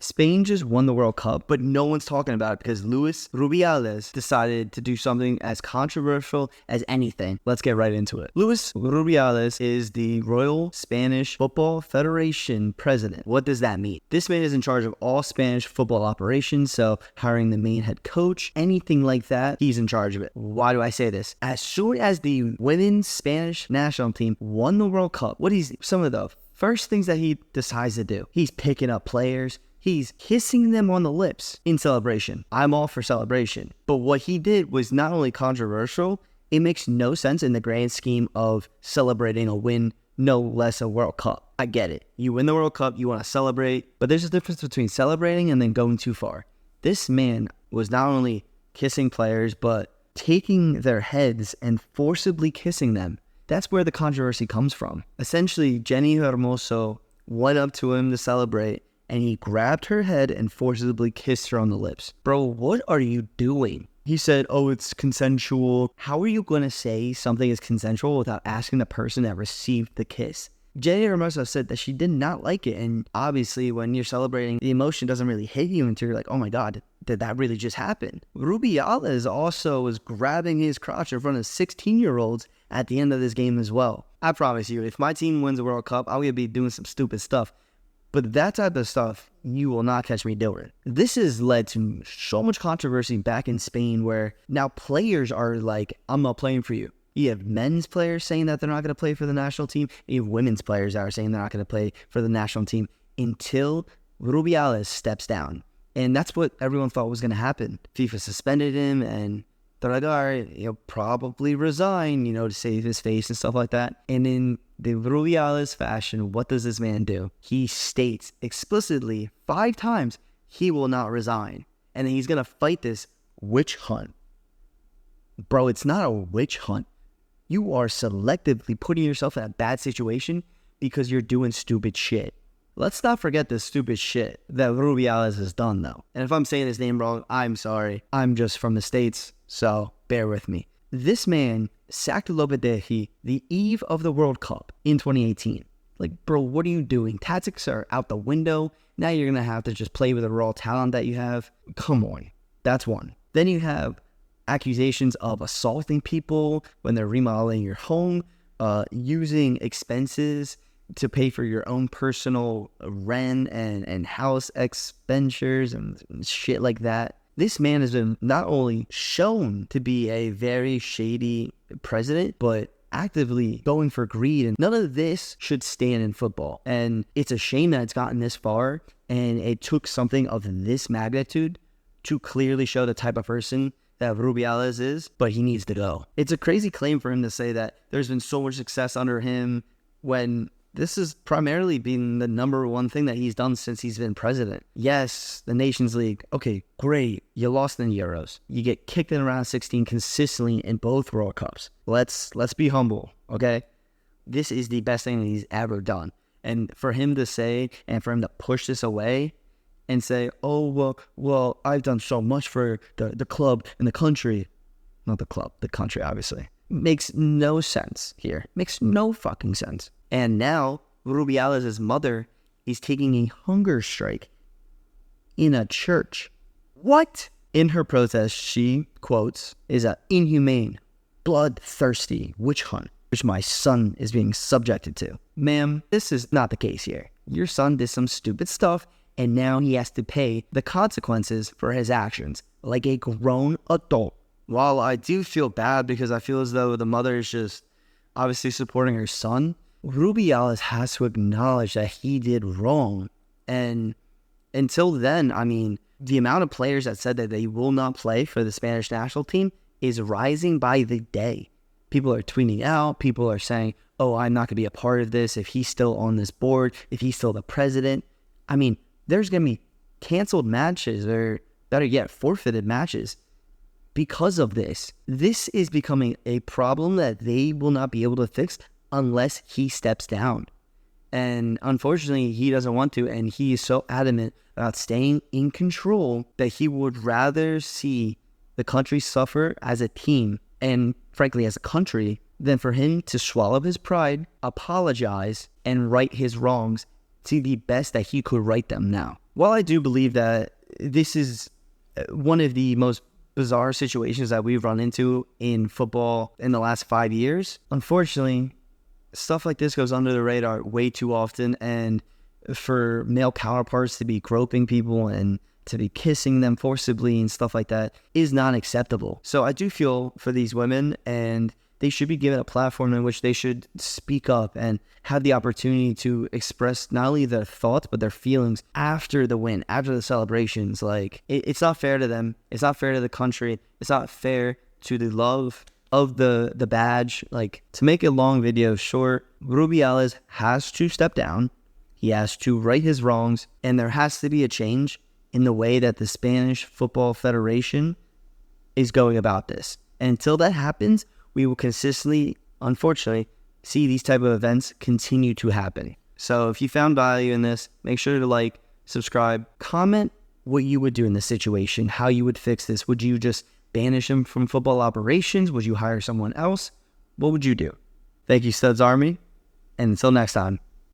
Spain just won the World Cup, but no one's talking about it because Luis Rubiales decided to do something as controversial as anything. Let's get right into it. Luis Rubiales is the Royal Spanish Football Federation president. What does that mean? This man is in charge of all Spanish football operations, so hiring the main head coach, anything like that, he's in charge of it. Why do I say this? As soon as the women's Spanish national team won the World Cup, what is some of the first things that he decides to do? He's picking up players. He's kissing them on the lips in celebration. I'm all for celebration. But what he did was not only controversial, it makes no sense in the grand scheme of celebrating a win, no less a World Cup. I get it. You win the World Cup, you want to celebrate, but there's a difference between celebrating and then going too far. This man was not only kissing players, but taking their heads and forcibly kissing them. That's where the controversy comes from. Essentially, Jenni Hermoso went up to him to celebrate, and he grabbed her head and forcibly kissed her on the lips. Bro, what are you doing? He said, oh, it's consensual. How are you going to say something is consensual without asking the person that received the kiss? Jenni Hermoso said that she did not like it. And obviously, when you're celebrating, the emotion doesn't really hit you until you're like, oh my God, did that really just happen? Rubiales also was grabbing his crotch in front of 16-year-olds at the end of this game as well. I promise you, if my team wins the World Cup, I'm going to be doing some stupid stuff. But that type of stuff, you will not catch me doing. This has led to so much controversy back in Spain where now players are like, I'm not playing for you. You have men's players saying that they're not going to play for the national team. You have women's players that are saying they're not going to play for the national team until Rubiales steps down. And that's what everyone thought was going to happen. FIFA suspended him and they're like, all right, he'll probably resign, to save his face and stuff like that. And in the Rubiales fashion, what does this man do? He states explicitly 5 times he will not resign. And he's going to fight this witch hunt. Bro, it's not a witch hunt. You are selectively putting yourself in a bad situation because you're doing stupid shit. Let's not forget the stupid shit that Rubiales has done, though. And if I'm saying his name wrong, I'm sorry. I'm just from the States, so bear with me. This man sacked Lopetegui the eve of the World Cup in 2018. Like, bro, what are you doing? Tactics are out the window. Now you're going to have to just play with the raw talent that you have. Come on. That's one. Then you have accusations of assaulting people when they're remodeling your home, using expenses to pay for your own personal rent and house expenditures and shit like that. This man has been not only shown to be a very shady president, but actively going for greed. And none of this should stand in football. And it's a shame that it's gotten this far. And it took something of this magnitude to clearly show the type of person that Rubiales is, but he needs to go. It's a crazy claim for him to say that there's been so much success under him when this has primarily been the number one thing that he's done since he's been president. Yes, the Nations League. Okay, great. You lost in the Euros. You get kicked in round 16 consistently in both World Cups. Let's be humble, okay? This is the best thing that he's ever done. And for him to say, and for him to push this away and say, oh, well, I've done so much for the club and the country. Not the club, the country, obviously. Makes no sense here. Makes no fucking sense. And now, Rubiales' mother is taking a hunger strike in a church. What? In her protest, she, quotes, is an inhumane, bloodthirsty witch hunt, which my son is being subjected to. Ma'am, this is not the case here. Your son did some stupid stuff, and now he has to pay the consequences for his actions, like a grown adult. While I do feel bad because I feel as though the mother is just obviously supporting her son, Rubiales has to acknowledge that he did wrong. And until then, I mean, the amount of players that said that they will not play for the Spanish national team is rising by the day. People are tweeting out. People are saying, oh, I'm not going to be a part of this if he's still on this board, if he's still the president. I mean, there's going to be canceled matches or better yet, forfeited matches because of this. This is becoming a problem that they will not be able to fix unless he steps down. And unfortunately, he doesn't want to, and he is so adamant about staying in control that he would rather see the country suffer as a team and, frankly, as a country, than for him to swallow his pride, apologize, and right his wrongs see the best that he could write them now. While I do believe that this is one of the most bizarre situations that we've run into in football in the last 5 years, unfortunately, stuff like this goes under the radar way too often, and for male counterparts to be groping people and to be kissing them forcibly and stuff like that is not acceptable. So I do feel for these women, and they should be given a platform in which they should speak up and have the opportunity to express not only their thoughts, but their feelings after the win, after the celebrations. Like, it's not fair to them. It's not fair to the country. It's not fair to the love of the badge. Like, to make a long video short, Rubiales has to step down. He has to right his wrongs, and there has to be a change in the way that the Spanish Football Federation is going about this. And until that happens, we will consistently, unfortunately, see these type of events continue to happen. So if you found value in this, make sure to like, subscribe, comment what you would do in this situation, how you would fix this. Would you just banish him from football operations? Would you hire someone else? What would you do? Thank you, Studs Army, and until next time.